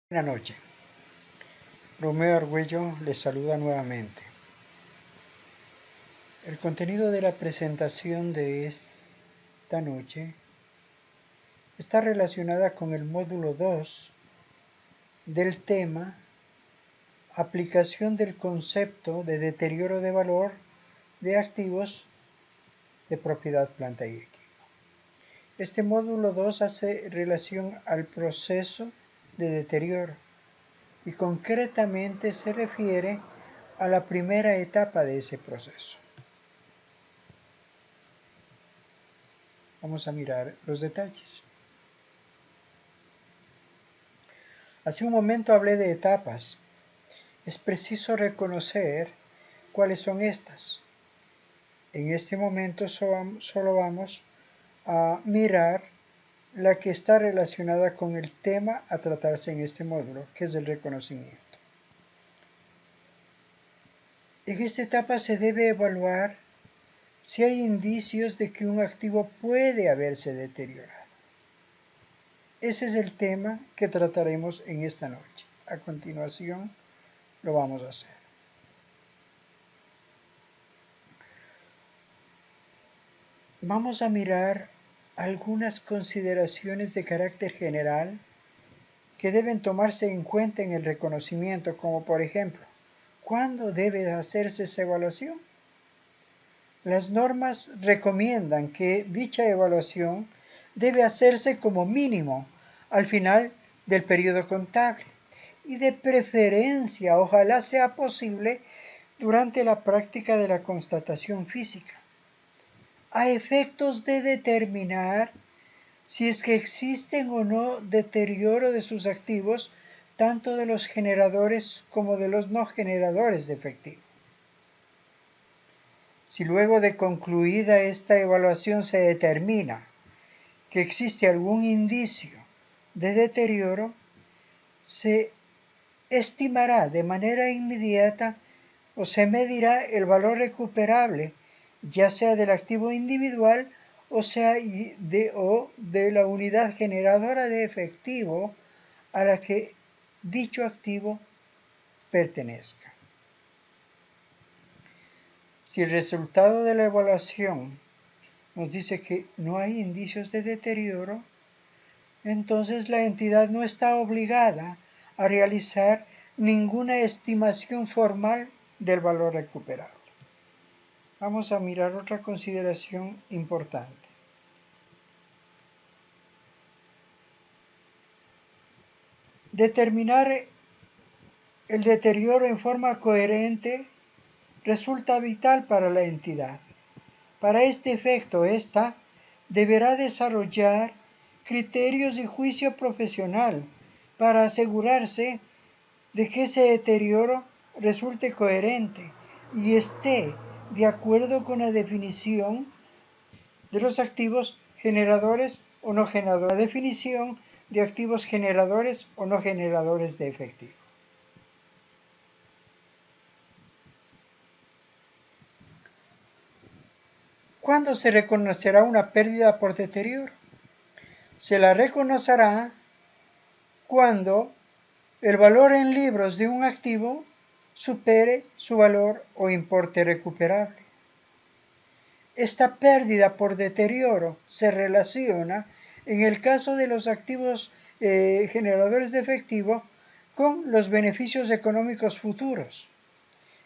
Buenas noches. Romeo Argüello les saluda nuevamente. El contenido de la presentación de esta noche está relacionada con el módulo 2 del tema Aplicación del concepto de deterioro de valor de activos de propiedad planta y equipo. Este módulo 2 hace relación al proceso de deterioro y concretamente se refiere a la primera etapa de ese proceso. Vamos a mirar los detalles. Hace un momento hablé de etapas. Es preciso reconocer cuáles son estas. En este momento solo vamos a mirar la que está relacionada con el tema a tratarse en este módulo, que es el reconocimiento. En esta etapa se debe evaluar si hay indicios de que un activo puede haberse deteriorado. Ese es el tema que trataremos en esta noche. A continuación lo vamos a hacer. Vamos a mirar algunas consideraciones de carácter general que deben tomarse en cuenta en el reconocimiento, como por ejemplo, ¿cuándo debe hacerse esa evaluación? Las normas recomiendan que dicha evaluación debe hacerse como mínimo al final del periodo contable y de preferencia, ojalá sea posible, durante la práctica de la constatación física, a efectos de determinar si es que existen o no deterioro de sus activos, tanto de los generadores como de los no generadores de efectivo. Si luego de concluida esta evaluación se determina que existe algún indicio de deterioro, se estimará de manera inmediata o se medirá el valor recuperable, ya sea del activo individual o sea de la unidad generadora de efectivo a la que dicho activo pertenezca. Si el resultado de la evaluación nos dice que no hay indicios de deterioro, entonces la entidad no está obligada a realizar ninguna estimación formal del valor recuperable. Vamos a mirar otra consideración importante. Determinar el deterioro en forma coherente resulta vital para la entidad. Para este efecto, ésta deberá desarrollar criterios de juicio profesional para asegurarse de que ese deterioro resulte coherente y esté de acuerdo con la definición de los activos generadores o no generadores, la definición de activos generadores o no generadores de efectivo. ¿Cuándo se reconocerá una pérdida por deterioro? Se la reconocerá cuando el valor en libros de un activo supere su valor o importe recuperable. Esta pérdida por deterioro se relaciona, en el caso de los activos generadores de efectivo, con los beneficios económicos futuros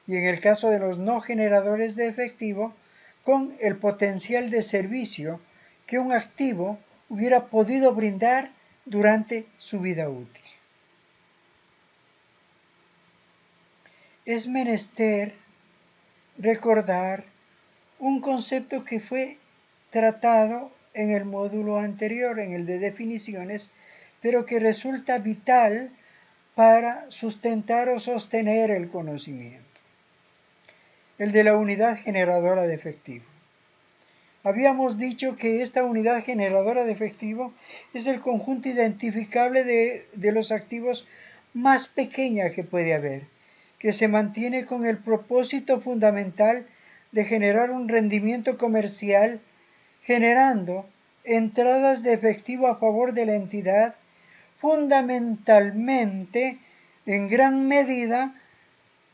y en el caso de los no generadores de efectivo, con el potencial de servicio que un activo hubiera podido brindar durante su vida útil. Es menester recordar un concepto que fue tratado en el módulo anterior, en el de definiciones, pero que resulta vital para sustentar o sostener el conocimiento. El de la unidad generadora de efectivo. Habíamos dicho que esta unidad generadora de efectivo es el conjunto identificable de los activos más pequeña que puede haber, que se mantiene con el propósito fundamental de generar un rendimiento comercial, generando entradas de efectivo a favor de la entidad fundamentalmente, en gran medida,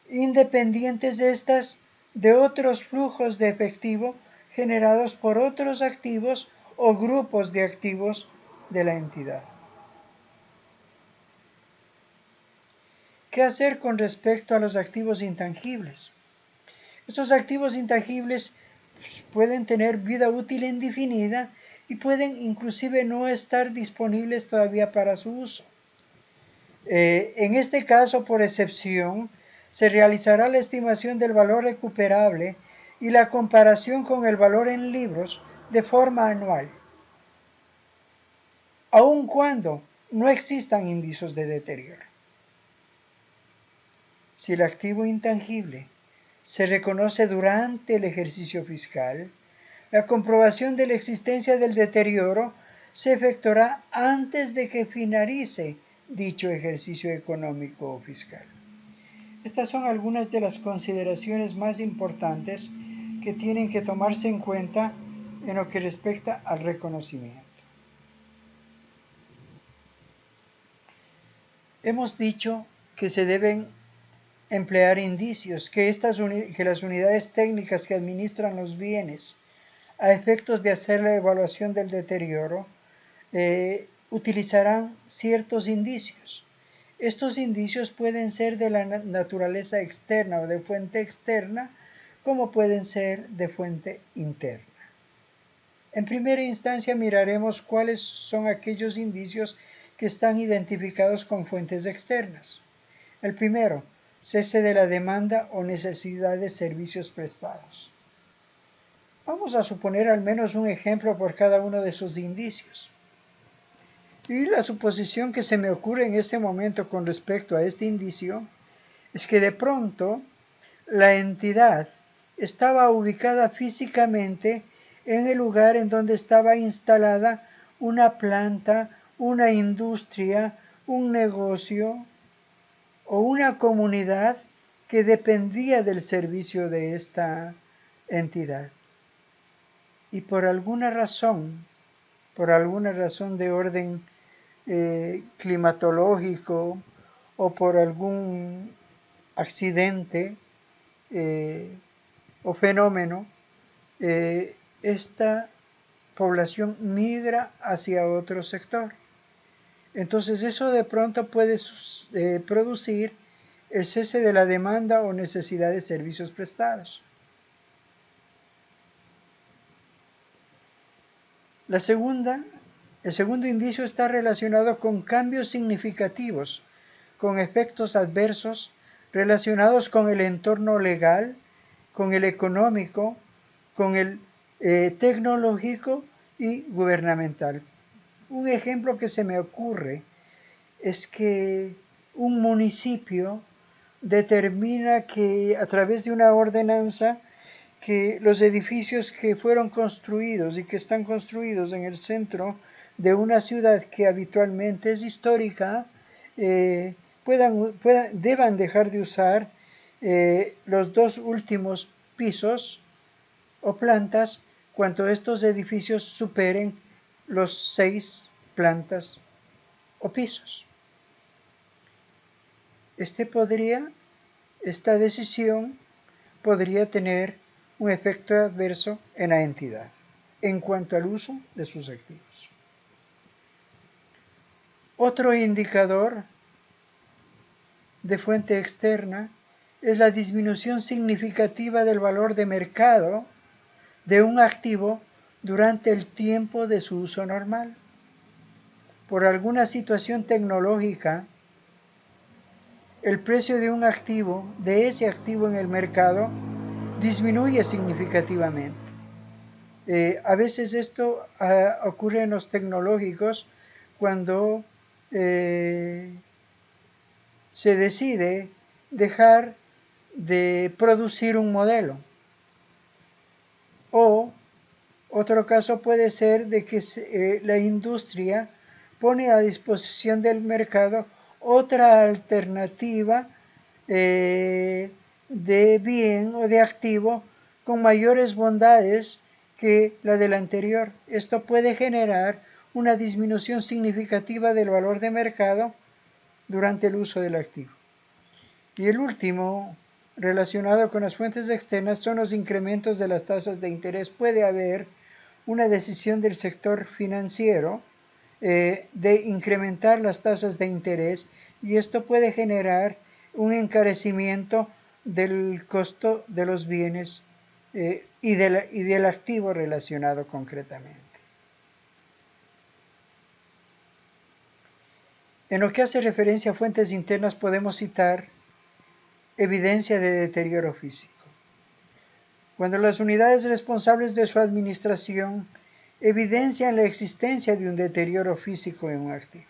independientes estas de otros flujos de efectivo generados por otros activos o grupos de activos de la entidad. ¿Qué hacer con respecto a los activos intangibles? Estos activos intangibles pueden tener vida útil indefinida y pueden inclusive no estar disponibles todavía para su uso. En este caso, por excepción, se realizará la estimación del valor recuperable y la comparación con el valor en libros de forma anual, aun cuando no existan indicios de deterioro. Si el activo intangible se reconoce durante el ejercicio fiscal, la comprobación de la existencia del deterioro se efectuará antes de que finalice dicho ejercicio económico o fiscal. Estas son algunas de las consideraciones más importantes que tienen que tomarse en cuenta en lo que respecta al reconocimiento. Hemos dicho que se deben emplear indicios, que las unidades técnicas que administran los bienes a efectos de hacer la evaluación del deterioro utilizarán ciertos indicios. Estos indicios pueden ser de la naturaleza externa o de fuente externa, como pueden ser de fuente interna. En primera instancia miraremos cuáles son aquellos indicios que están identificados con fuentes externas. El primero, cese de la demanda o necesidad de servicios prestados. Vamos a suponer al menos un ejemplo por cada uno de esos indicios. Y la suposición que se me ocurre en este momento con respecto a este indicio es que de pronto la entidad estaba ubicada físicamente en el lugar en donde estaba instalada una planta, una industria, un negocio o una comunidad que dependía del servicio de esta entidad. Y por alguna razón de orden climatológico o por algún accidente o fenómeno, esta población migra hacia otro sector. Entonces eso de pronto puede producir el cese de la demanda o necesidad de servicios prestados. El segundo indicio está relacionado con cambios significativos, con efectos adversos relacionados con el entorno legal, con el económico, con el tecnológico y gubernamental. Un ejemplo que se me ocurre es que un municipio determina que a través de una ordenanza que los edificios que fueron construidos y que están construidos en el centro de una ciudad que habitualmente es histórica, deban dejar de usar los dos últimos pisos o plantas cuando estos edificios superen los 6 plantas o pisos. Esta decisión podría tener un efecto adverso en la entidad en cuanto al uso de sus activos. Otro indicador de fuente externa es la disminución significativa del valor de mercado de un activo durante el tiempo de su uso normal. Por alguna situación tecnológica, el precio de un activo, de ese activo en el mercado, disminuye significativamente. A veces esto ocurre en los tecnológicos cuando se decide dejar de producir un modelo. O otro caso puede ser de que la industria pone a disposición del mercado otra alternativa de bien o de activo con mayores bondades que la del anterior. Esto puede generar una disminución significativa del valor de mercado durante el uso del activo. Y el último, relacionado con las fuentes externas, son los incrementos de las tasas de interés. Puede haber una decisión del sector financiero de incrementar las tasas de interés, y esto puede generar un encarecimiento del costo de los bienes y del activo relacionado concretamente. En lo que hace referencia a fuentes internas, podemos citar evidencia de deterioro físico. Cuando las unidades responsables de su administración evidencian la existencia de un deterioro físico en un activo.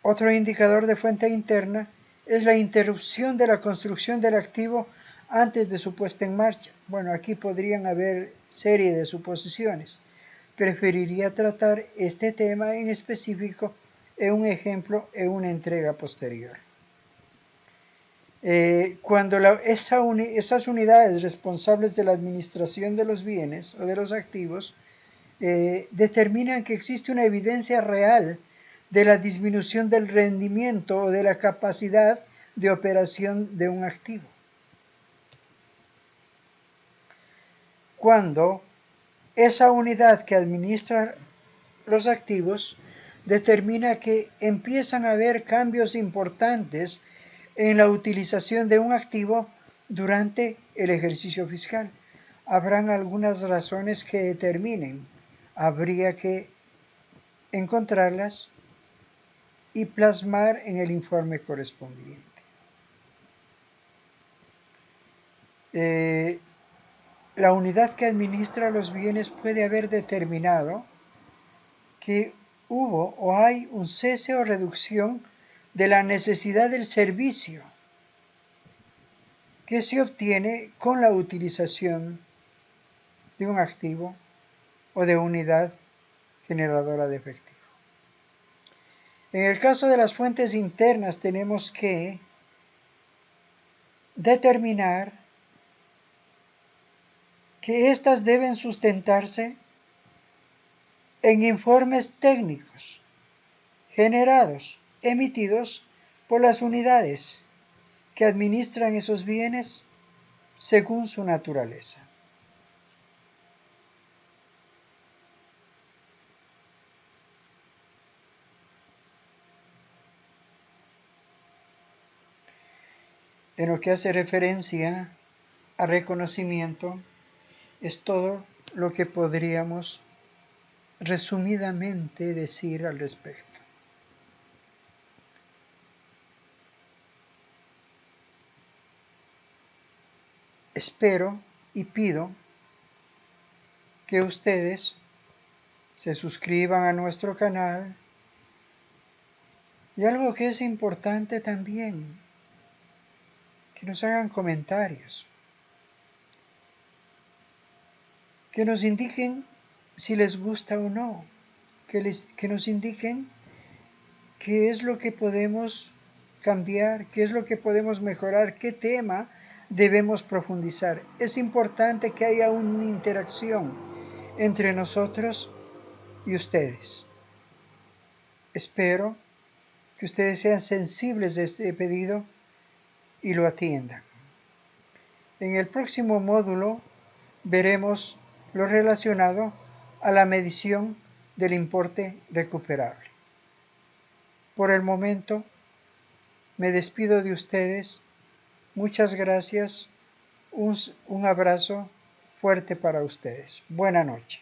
Otro indicador de fuente interna es la interrupción de la construcción del activo antes de su puesta en marcha. Bueno, aquí podrían haber serie de suposiciones. Preferiría tratar este tema en específico en un ejemplo en una entrega posterior. Cuando esas unidades responsables de la administración de los bienes o de los activos determinan que existe una evidencia real de la disminución del rendimiento o de la capacidad de operación de un activo. Cuando esa unidad que administra los activos determina que empiezan a haber cambios importantes en la utilización de un activo durante el ejercicio fiscal. Habrán algunas razones que determinen. Habría que encontrarlas y plasmar en el informe correspondiente. La unidad que administra los bienes puede haber determinado que hubo o hay un cese o reducción de la necesidad del servicio que se obtiene con la utilización de un activo o de unidad generadora de efectivo. En el caso de las fuentes internas, tenemos que determinar que éstas deben sustentarse en informes técnicos generados, emitidos por las unidades que administran esos bienes según su naturaleza. En lo que hace referencia a reconocimiento, es todo lo que podríamos resumidamente decir al respecto. Espero y pido que ustedes se suscriban a nuestro canal, y algo que es importante también, que nos hagan comentarios, que nos indiquen si les gusta o no, que nos indiquen qué es lo que podemos cambiar, qué es lo que podemos mejorar, qué tema debemos profundizar. Es importante que haya una interacción entre nosotros y ustedes. Espero que ustedes sean sensibles de este pedido y lo atiendan. En el próximo módulo veremos lo relacionado a la medición del importe recuperable. Por el momento, me despido de ustedes. Muchas gracias. Un abrazo fuerte para ustedes. Buenas noches.